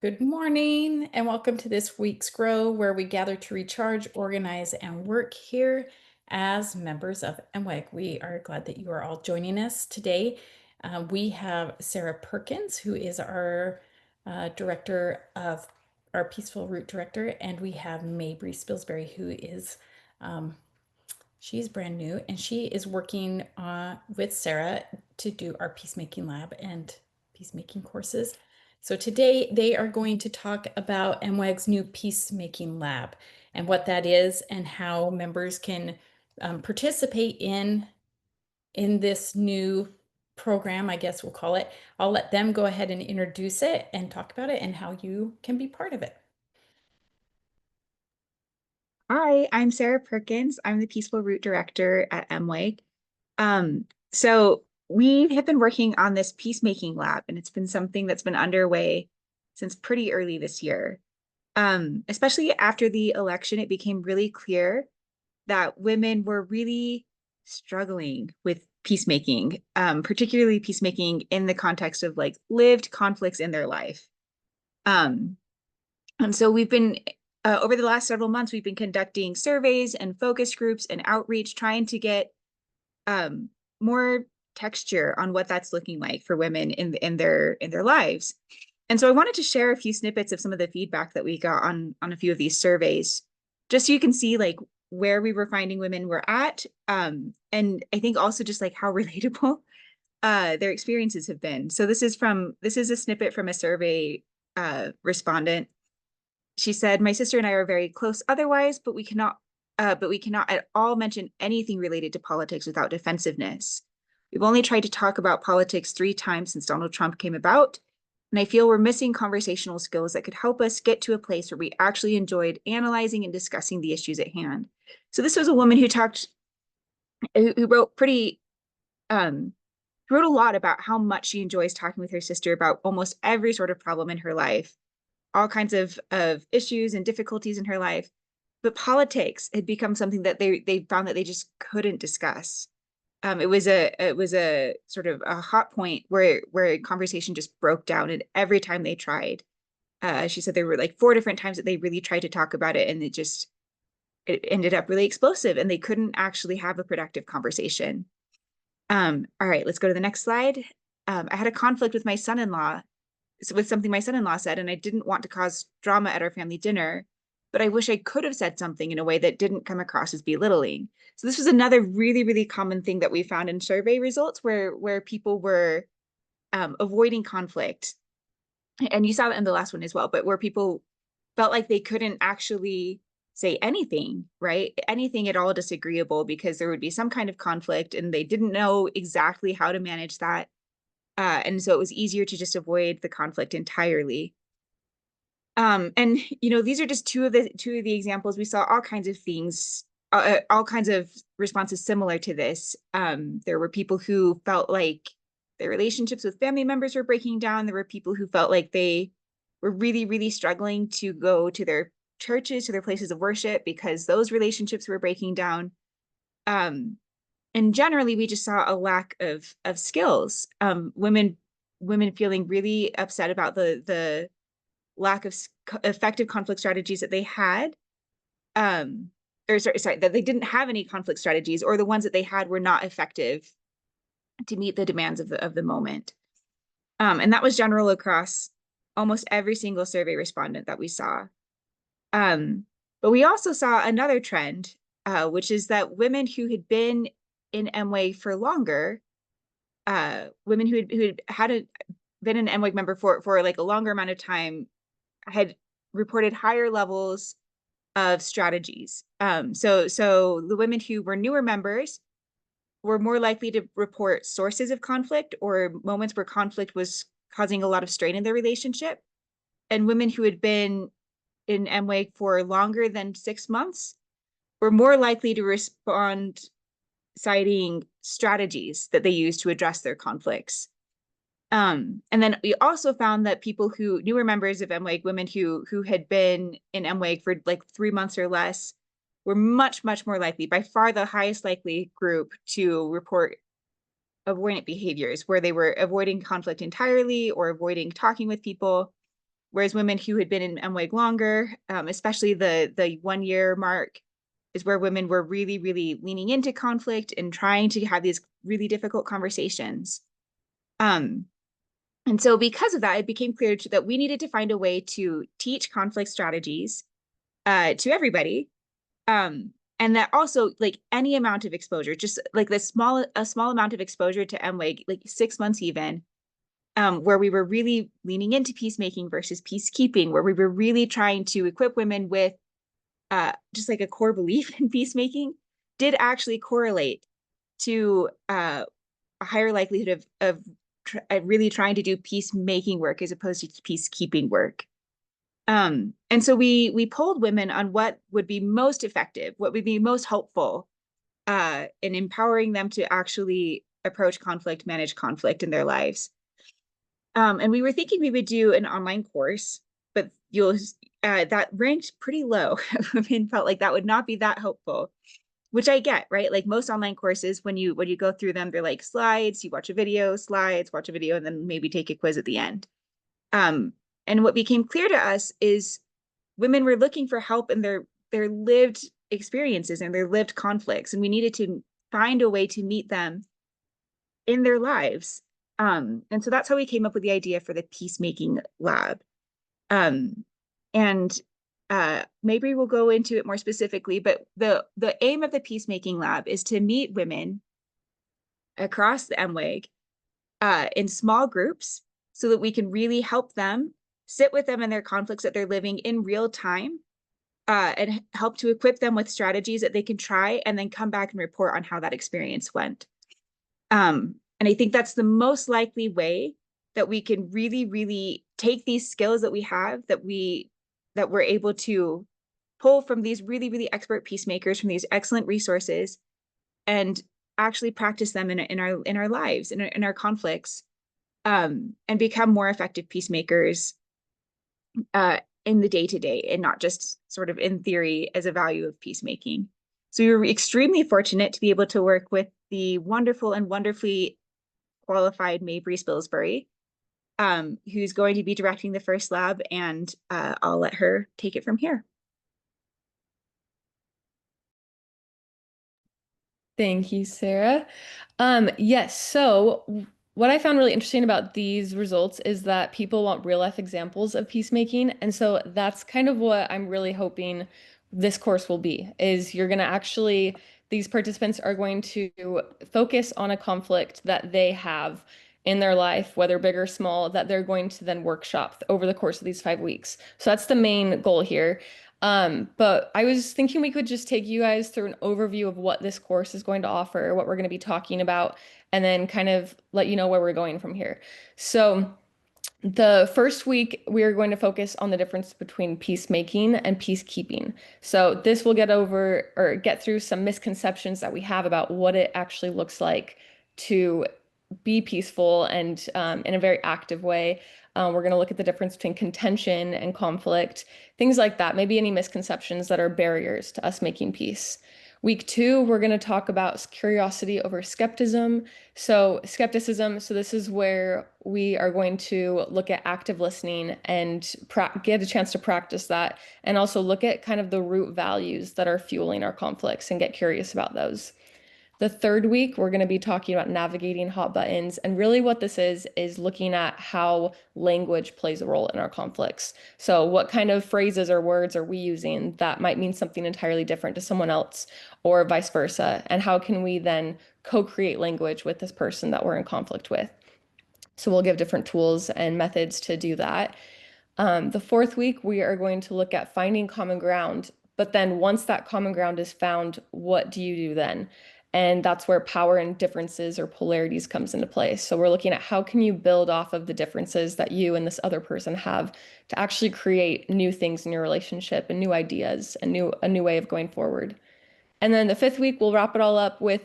Good morning and welcome to this week's Grow, where we gather to recharge, organize, and work here as members of MWEG. We are glad that you are all joining us today. We have Sarah Perkins, who is our director of our Peaceful Root director, and we have Mabry Spilsbury, who is she's brand new and she is working with Sarah to do our peacemaking lab and peacemaking courses. So today they are going to talk about MWAG's new peacemaking lab and what that is and how members can participate in this new program, I guess we'll call it. I'll let them go ahead and introduce it and talk about it and how you can be part of it. Hi, I'm Sarah Perkins. I'm the Peaceful Root Director at MWAG. So we have been working on this peacemaking lab, and it's been something that's been underway since pretty early this year. Especially after the election, it became really clear that women were really struggling with peacemaking, particularly peacemaking in the context of like lived conflicts in their life. Um, and so we've been over the last several months, we've been conducting surveys and focus groups and outreach, trying to get more texture on what that's looking like for women in their lives. And so I wanted to share a few snippets of some of the feedback that we got on a few of these surveys, just so you can see like where we were finding women were at, and I think also just like how relatable their experiences have been. So this is a snippet from a survey respondent. She said, "My sister and I are very close otherwise, but we cannot at all mention anything related to politics without defensiveness. We've only tried to talk about politics 3 times since Donald Trump came about, and I feel we're missing conversational skills that could help us get to a place where we actually enjoyed analyzing and discussing the issues at hand." So this was a woman who wrote wrote a lot about how much she enjoys talking with her sister about almost every sort of problem in her life, all kinds of issues and difficulties in her life. But politics had become something that they found that they just couldn't discuss. It was a sort of a hot point where conversation just broke down, and every time they tried, she said there were like 4 different times that they really tried to talk about it, and it ended up really explosive, and they couldn't actually have a productive conversation. All right, let's go to the next slide. I had a conflict with my son-in-law with something my son-in-law said, and I didn't want to cause drama at our family dinner, but I wish I could have said something in a way that didn't come across as belittling. So this was another really, really common thing that we found in survey results where people were avoiding conflict. And you saw that in the last one as well, but where people felt like they couldn't actually say anything, right? Anything at all disagreeable because there would be some kind of conflict and they didn't know exactly how to manage that. And so it was easier to just avoid the conflict entirely. And these are just two of the examples. We saw all kinds of things, all kinds of responses similar to this. There were people who felt like their relationships with family members were breaking down. There were people who felt like they were really, really struggling to go to their churches, to their places of worship, because those relationships were breaking down. And generally, we just saw a lack of skills. Women feeling really upset about the lack of effective conflict strategies that they had, or sorry, that they didn't have any conflict strategies, or the ones that they had were not effective to meet the demands of the moment. And that was general across almost every single survey respondent that we saw. But we also saw another trend, which is that women who had been in MWAG for longer, women who had been an MWAG member for like a longer amount of time had reported higher levels of strategies. So the women who were newer members were more likely to report sources of conflict or moments where conflict was causing a lot of strain in their relationship. And women who had been in MWAG for longer than 6 months were more likely to respond citing strategies that they use to address their conflicts. And then we also found that newer members of MWAG, women who had been in MWAG for like 3 months or less, were much, much more likely, by far the highest likely group, to report avoidant behaviors, where they were avoiding conflict entirely or avoiding talking with people, whereas women who had been in MWEG longer, especially the 1 year mark, is where women were really, really leaning into conflict and trying to have these really difficult conversations. Um, and so because of that, it became clear that we needed to find a way to teach conflict strategies to everybody. And that also like any amount of exposure, just like a small amount of exposure to MWEG, like 6 months even, where we were really leaning into peacemaking versus peacekeeping, where we were really trying to equip women with just like a core belief in peacemaking, did actually correlate to a higher likelihood of really trying to do peacemaking work as opposed to peacekeeping work. And so we polled women on what would be most effective, what would be most helpful in empowering them to actually approach conflict, manage conflict in their lives. And we were thinking we would do an online course, but that ranked pretty low. Women felt like that would not be that helpful, which I get, right? Like most online courses, when you go through them, they're like slides, you watch a video, slides, watch a video, and then maybe take a quiz at the end. Um, and what became clear to us is women were looking for help in their lived experiences and their lived conflicts, and we needed to find a way to meet them in their lives. And so that's how we came up with the idea for the peacemaking lab. Um, and maybe we'll go into it more specifically, but the aim of the peacemaking lab is to meet women across the MWEG in small groups so that we can really help them, sit with them in their conflicts that they're living in real time, and help to equip them with strategies that they can try and then come back and report on how that experience went. And I think that's the most likely way that we can really, really take these skills that we have, that we're able to pull from these really, really expert peacemakers, from these excellent resources, and actually practice them in our lives, in our conflicts, and become more effective peacemakers in the day to day, and not just sort of in theory as a value of peacemaking. So we were extremely fortunate to be able to work with the wonderful and wonderfully qualified Mabry Spilsbury, who's going to be directing the first lab, and I'll let her take it from here. Thank you, Sarah. Yes, so what I found really interesting about these results is that people want real life examples of peacemaking. And so that's kind of what I'm really hoping this course will be, is you're going to actually, these participants are going to focus on a conflict that they have in their life, whether big or small, that they're going to then workshop over the course of these 5 weeks. So that's the main goal here. But I was thinking we could just take you guys through an overview of what this course is going to offer, what we're going to be talking about, and then kind of let you know where we're going from here. So, the first week, we are going to focus on the difference between peacemaking and peacekeeping. So, this will get over or get through some misconceptions that we have about what it actually looks like to be peaceful and in a very active way. We're going to look at the difference between contention and conflict, things like that. Maybe any misconceptions that are barriers to us making peace. Week two, we're going to talk about curiosity over skepticism. So, skepticism, so this is where we are going to look at active listening and get a chance to practice that, and also look at kind of the root values that are fueling our conflicts and get curious about those. The third week, we're going to be talking about navigating hot buttons. And really, what this is looking at how language plays a role in our conflicts. So, what kind of phrases or words are we using that might mean something entirely different to someone else, or vice versa? And how can we then co create language with this person that we're in conflict with? So, we'll give different tools and methods to do that. The fourth week, we are going to look at finding common ground. But then once that common ground is found, what do you do then? And that's where power and differences or polarities comes into play. So we're looking at how can you build off of the differences that you and this other person have to actually create new things in your relationship and new ideas, a new way of going forward. And then the fifth week, we'll wrap it all up with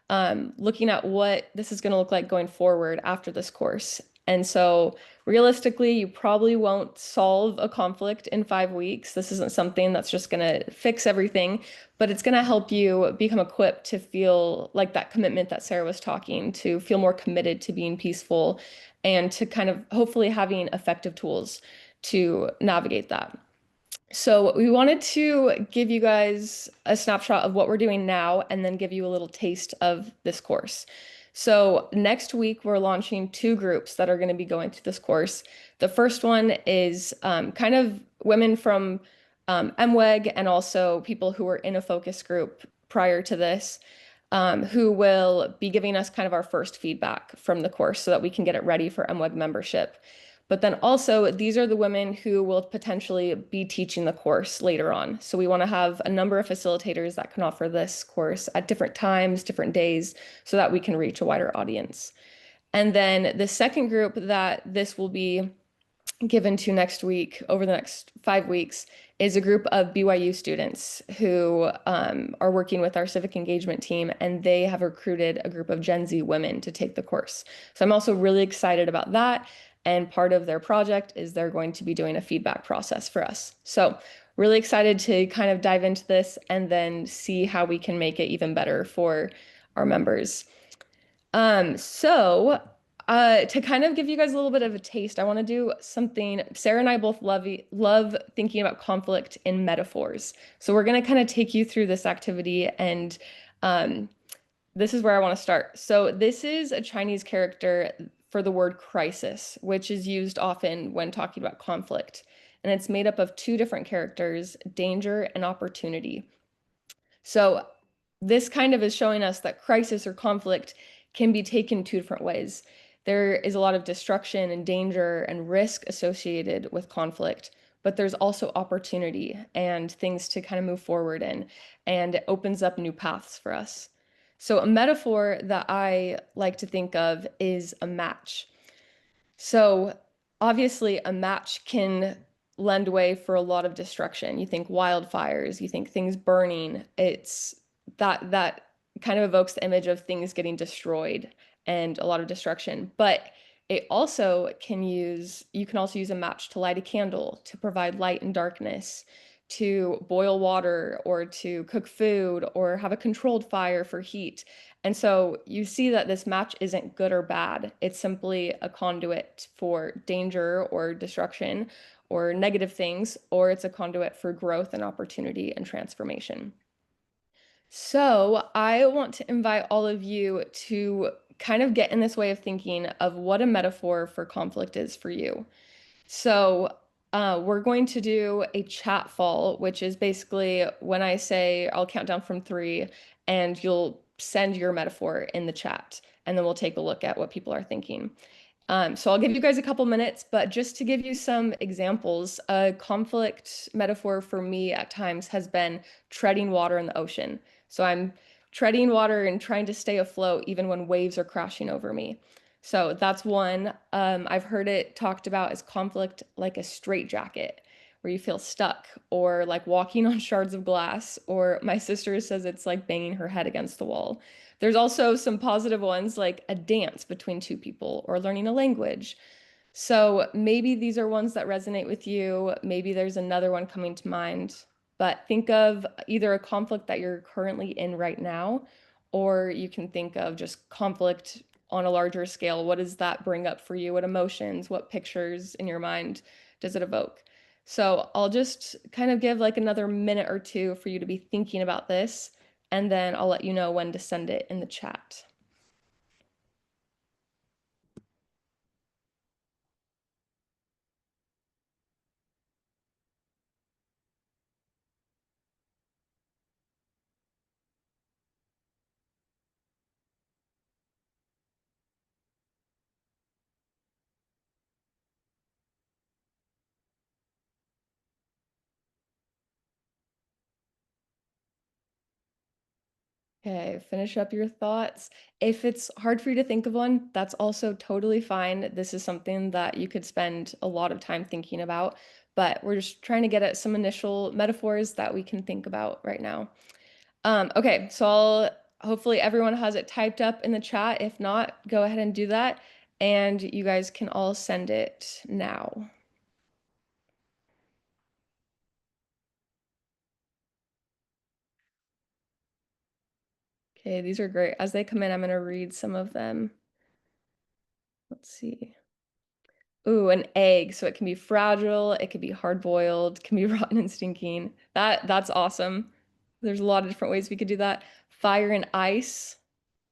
looking at what this is going to look like going forward after this course. And so, realistically, you probably won't solve a conflict in 5 weeks. This isn't something that's just going to fix everything, but it's going to help you become equipped to feel like that commitment that Sarah was talking, to feel more committed to being peaceful and to kind of hopefully having effective tools. to navigate that. So we wanted to give you guys a snapshot of what we're doing now and then give you a little taste of this course. So next week, we're launching two groups that are going to be going through this course. The first one is kind of women from MWEG and also people who were in a focus group prior to this, who will be giving us kind of our first feedback from the course so that we can get it ready for MWEG membership. But then also, these are the women who will potentially be teaching the course later on. So we want to have a number of facilitators that can offer this course at different times, different days, so that we can reach a wider audience. And then the second group that this will be given to next week, over the next 5 weeks, is a group of BYU students who are working with our civic engagement team, and they have recruited a group of Gen Z women to take the course. So I'm also really excited about that. And part of their project is they're going to be doing a feedback process for us. So really excited to kind of dive into this and then see how we can make it even better for our members. To kind of give you guys a little bit of a taste, I want to do something. Sarah and I both love thinking about conflict in metaphors. So we're going to kind of take you through this activity, and um, this is where I want to start. So this is a Chinese character for the word crisis, which is used often when talking about conflict. And it's made up of two different characters, danger and opportunity. So this kind of is showing us that crisis or conflict can be taken two different ways. There is a lot of destruction and danger and risk associated with conflict, but there's also opportunity and things to kind of move forward in, and it opens up new paths for us. So a metaphor that I like to think of is a match. So obviously, a match can lend way for a lot of destruction. You think wildfires, you think things burning. It's that kind of evokes the image of things getting destroyed and a lot of destruction. But you can also use a match to light a candle, to provide light in darkness, to boil water or to cook food or have a controlled fire for heat. And so you see that this match isn't good or bad. It's simply a conduit for danger or destruction or negative things, or it's a conduit for growth and opportunity and transformation. So I want to invite all of you to kind of get in this way of thinking of what a metaphor for conflict is for you. So we're going to do a chat fall, which is basically when I say I'll count down from three, and you'll send your metaphor in the chat, and then we'll take a look at what people are thinking. So I'll give you guys a couple minutes, but just to give you some examples, a conflict metaphor for me at times has been treading water in the ocean. So I'm treading water and trying to stay afloat even when waves are crashing over me. So that's one. I've heard it talked about as conflict like a straitjacket, where you feel stuck, or like walking on shards of glass, or my sister says it's like banging her head against the wall. There's also some positive ones like a dance between two people or learning a language. So maybe these are ones that resonate with you. Maybe there's another one coming to mind. But think of either a conflict that you're currently in right now, or you can think of just conflict on a larger scale. What does that bring up for you? What emotions, what pictures in your mind does it evoke? So I'll just kind of give like another minute or two for you to be thinking about this, and then I'll let you know when to send it in the chat. Okay, finish up your thoughts. If it's hard for you to think of one, that's also totally fine. This is something that you could spend a lot of time thinking about, but we're just trying to get at some initial metaphors that we can think about right now. Okay, so hopefully everyone has it typed up in the chat. If not, go ahead and do that, and you guys can all send it now. Okay, these are great. As they come in, I'm going to read some of them. Let's see. Ooh, an egg. So it can be fragile, it could be hard boiled, can be rotten and stinking. That's awesome. There's a lot of different ways we could do that. Fire and ice.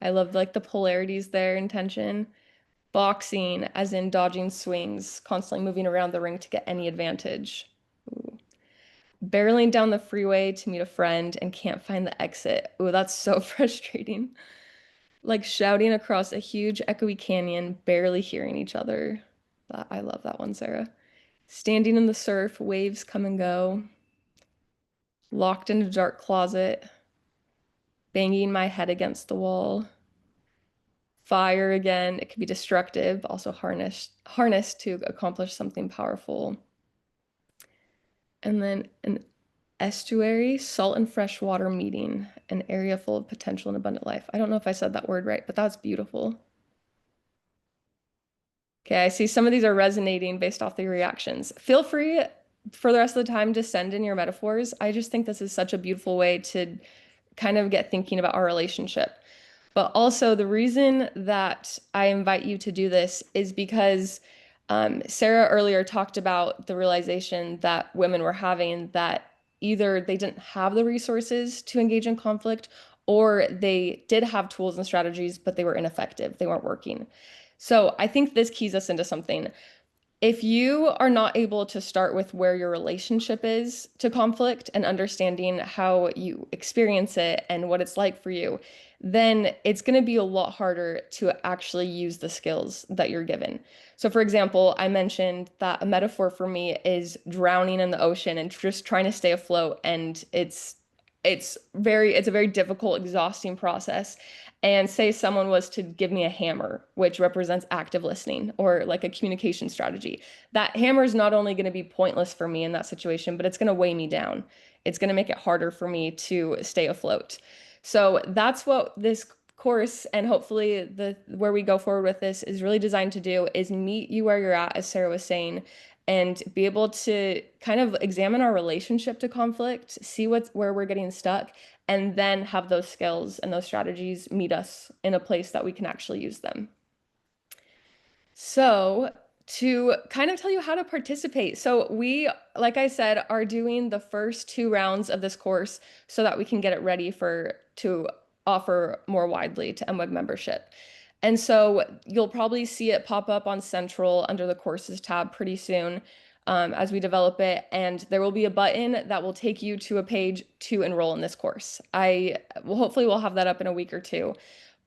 I love like the polarities there in tension. Boxing, as in dodging swings, constantly moving around the ring to get any advantage. Ooh. Barreling down the freeway to meet a friend and can't find the exit. Ooh, that's so frustrating. Like shouting across a huge echoey canyon, barely hearing each other. I love that one, Sarah. Standing in the surf, waves come and go. Locked in a dark closet, banging my head against the wall. Fire again, it can be destructive, but also harnessed to accomplish something powerful. And then an estuary, salt and fresh water meeting, an area full of potential and abundant life. I don't know if I said that word right, but that's beautiful. Okay, I see some of these are resonating based off the reactions. Feel free for the rest of the time to send in your metaphors. I just think this is such a beautiful way to kind of get thinking about our relationship. But also, the reason that I invite you to do this is because Sarah earlier talked about the realization that women were having that either they didn't have the resources to engage in conflict, or they did have tools and strategies, but they were ineffective. They weren't working. So I think this keys us into something. If you are not able to start with where your relationship is to conflict and understanding how you experience it and what it's like for you, then it's going to be a lot harder to actually use the skills that you're given. So, for example, I mentioned that a metaphor for me is drowning in the ocean and just trying to stay afloat, and it's a very difficult, exhausting process. And say someone was to give me a hammer, which represents active listening or like a communication strategy. That hammer is not only going to be pointless for me in that situation, but it's going to weigh me down. It's going to make it harder for me to stay afloat. So that's what this course and hopefully the where we go forward with this is really designed to do is meet you where you're at, as Sarah was saying, and be able to kind of examine our relationship to conflict, see where we're getting stuck, and then have those skills and those strategies meet us in a place that we can actually use them. So, to kind of tell you how to participate. So, we, like I said, are doing the first 2 rounds of this course so that we can get it ready to offer more widely to MWEG membership. And so you'll probably see it pop up on Central under the courses tab pretty soon as we develop it. And there will be a button that will take you to a page to enroll in this course. I will hopefully we'll have that up in a week or two.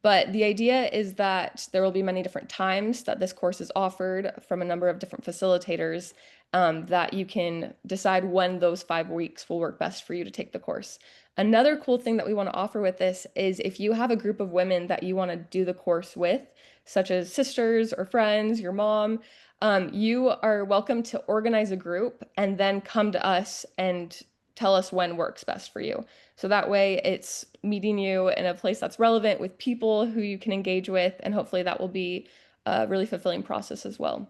But the idea is that there will be many different times that this course is offered from a number of different facilitators that you can decide when those 5 weeks will work best for you to take the course. Another cool thing that we want to offer with this is if you have a group of women that you want to do the course with, such as sisters or friends, your mom, you are welcome to organize a group and then come to us and tell us when works best for you. So that way it's meeting you in a place that's relevant with people who you can engage with, and hopefully that will be a really fulfilling process as well.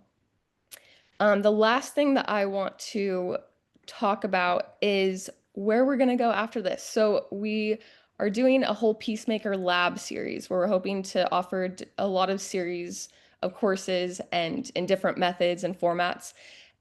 The last thing that I want to talk about is where we're going to go after this. So we are doing a whole Peacemaker lab series where we're hoping to offer a lot of series of courses and in different methods and formats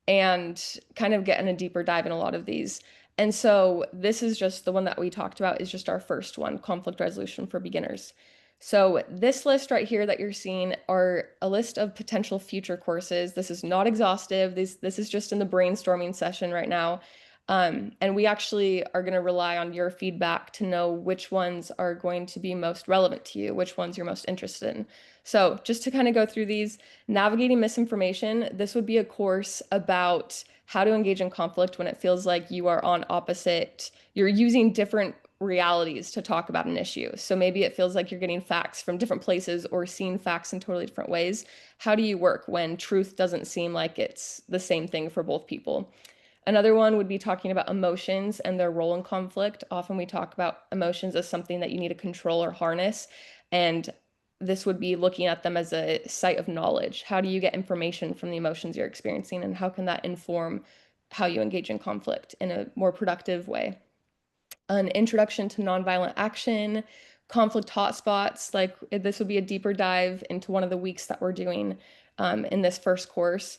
and kind of get in a deeper dive in a lot of these. And so this is just the one that we talked about is just our first one, conflict resolution for beginners. So this list right here that you're seeing are a list of potential future courses. This is not exhaustive. This is just in the brainstorming session right now. And we actually are going to rely on your feedback to know which ones are going to be most relevant to you, which ones you're most interested in. So just to kind of go through these, navigating misinformation, this would be a course about how to engage in conflict when it feels like you are on opposite, you're using different realities to talk about an issue. So maybe it feels like you're getting facts from different places or seeing facts in totally different ways. How do you work when truth doesn't seem like it's the same thing for both people? Another one would be talking about emotions and their role in conflict. Often we talk about emotions as something that you need to control or harness. And this would be looking at them as a site of knowledge. How do you get information from the emotions you're experiencing, and how can that inform how you engage in conflict in a more productive way? An introduction to nonviolent action, conflict hotspots. Like this would be a deeper dive into one of the weeks that we're doing in this first course.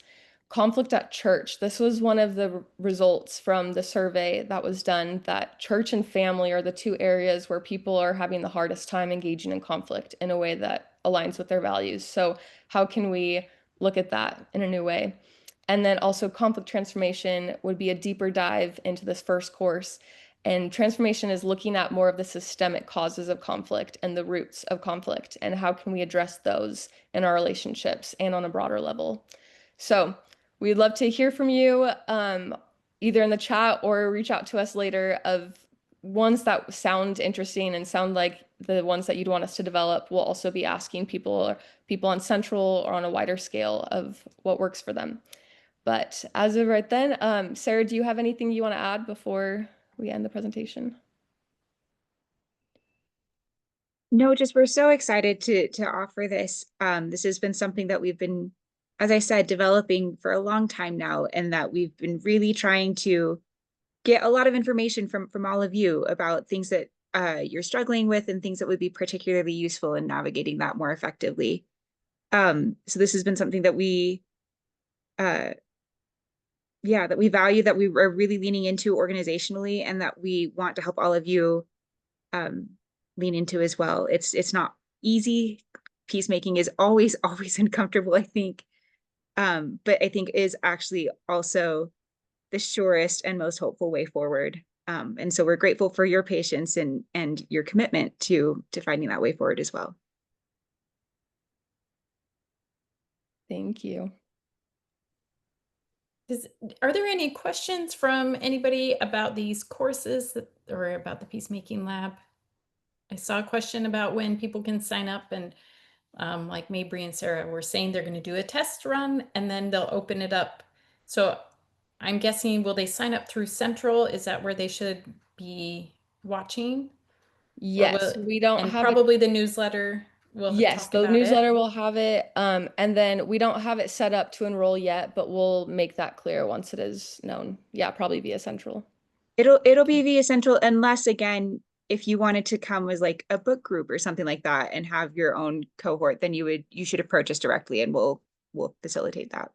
conflict at church. This was one of the results from the survey that was done, that church and family are the two areas where people are having the hardest time engaging in conflict in a way that aligns with their values. So how can we look at that in a new way? And then also conflict transformation would be a deeper dive into this first course. And transformation is looking at more of the systemic causes of conflict and the roots of conflict, and how can we address those in our relationships and on a broader level. So we'd love to hear from you, either in the chat or reach out to us later, of ones that sound interesting and sound like the ones that you'd want us to develop. We'll also be asking people on Central or on a wider scale of what works for them. But as of right then, Sarah, do you have anything you want to add before we end the presentation? No, just we're so excited to offer this. This has been something that we've been, as I said, developing for a long time now, and that we've been really trying to get a lot of information from all of you about things that you're struggling with and things that would be particularly useful in navigating that more effectively. So this has been something that uh, that we value, that we are really leaning into organizationally, and that we want to help all of you um, lean into as well. It's not easy. Peacemaking is always, always uncomfortable, I think. But I think is actually also the surest and most hopeful way forward. And so we're grateful for your patience and your commitment to finding that way forward as well. Thank you. Are there any questions from anybody about these courses or about the Peacemaking Lab? I saw a question about when people can sign up, and like Mabry and Sarah were saying, they're going to do a test run and then they'll open it up. So I'm guessing, will they sign up through Central? Is that where they should be watching? Or will, Yes, we don't and have it. probably the newsletter will Yes, talk the about it. newsletter will have it. And then we don't have it set up to enroll yet, but we'll make that clear once it is known. Yeah, probably via Central. It'll be via Central, unless again, if you wanted to come as like a book group or something like that and have your own cohort, then you should approach us directly and we'll facilitate that.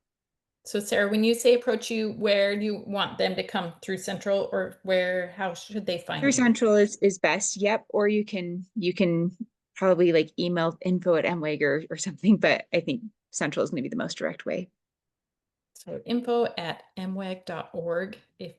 So Sarah, when you say approach you, where do you want them to come, through Central, or how should they Through find you? Central is best. Yep. Or you can probably like email info@mweg or something, but I think Central is going to be the most direct way. So info@mweg.org, if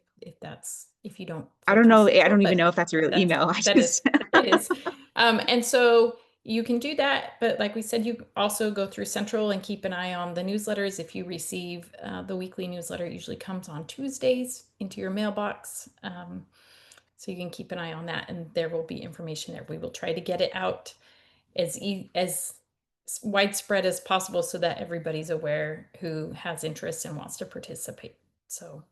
you don't I feel don't through know. I Central, don't even but know if that's a real that's email. I that is just it is. And so you can do that, but like we said, you also go through Central and keep an eye on the newsletters. If you receive the weekly newsletter, it usually comes on Tuesdays into your mailbox. So you can keep an eye on that, and there will be information there. We will try to get it out as widespread as possible so that everybody's aware who has interest and wants to participate. So,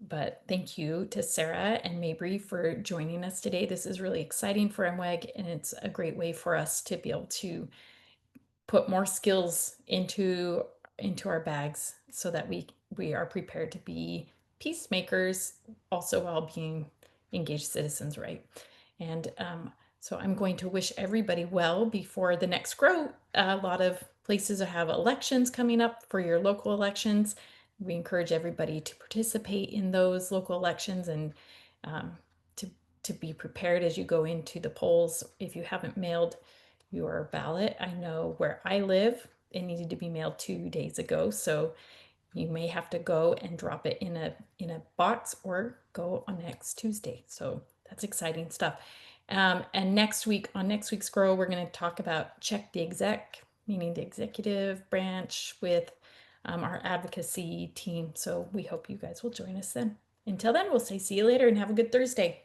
but thank you to Sarah and Mabry for joining us today. This is really exciting for MWEG, and it's a great way for us to be able to put more skills into our bags so that we are prepared to be peacemakers, also while being engaged citizens, right? And so I'm going to wish everybody well before the next grow. A lot of places have elections coming up for your local elections. We encourage everybody to participate in those local elections, and um, to to be prepared as you go into the polls. If you haven't mailed your ballot, I know where I live, it needed to be mailed 2 days ago, so you may have to go and drop it in a box or go on next Tuesday. So that's exciting stuff. And next week's Grow, we're going to talk about check the exec, meaning the executive branch, with our advocacy team. So we hope you guys will join us then. Until then, we'll say see you later and have a good Thursday.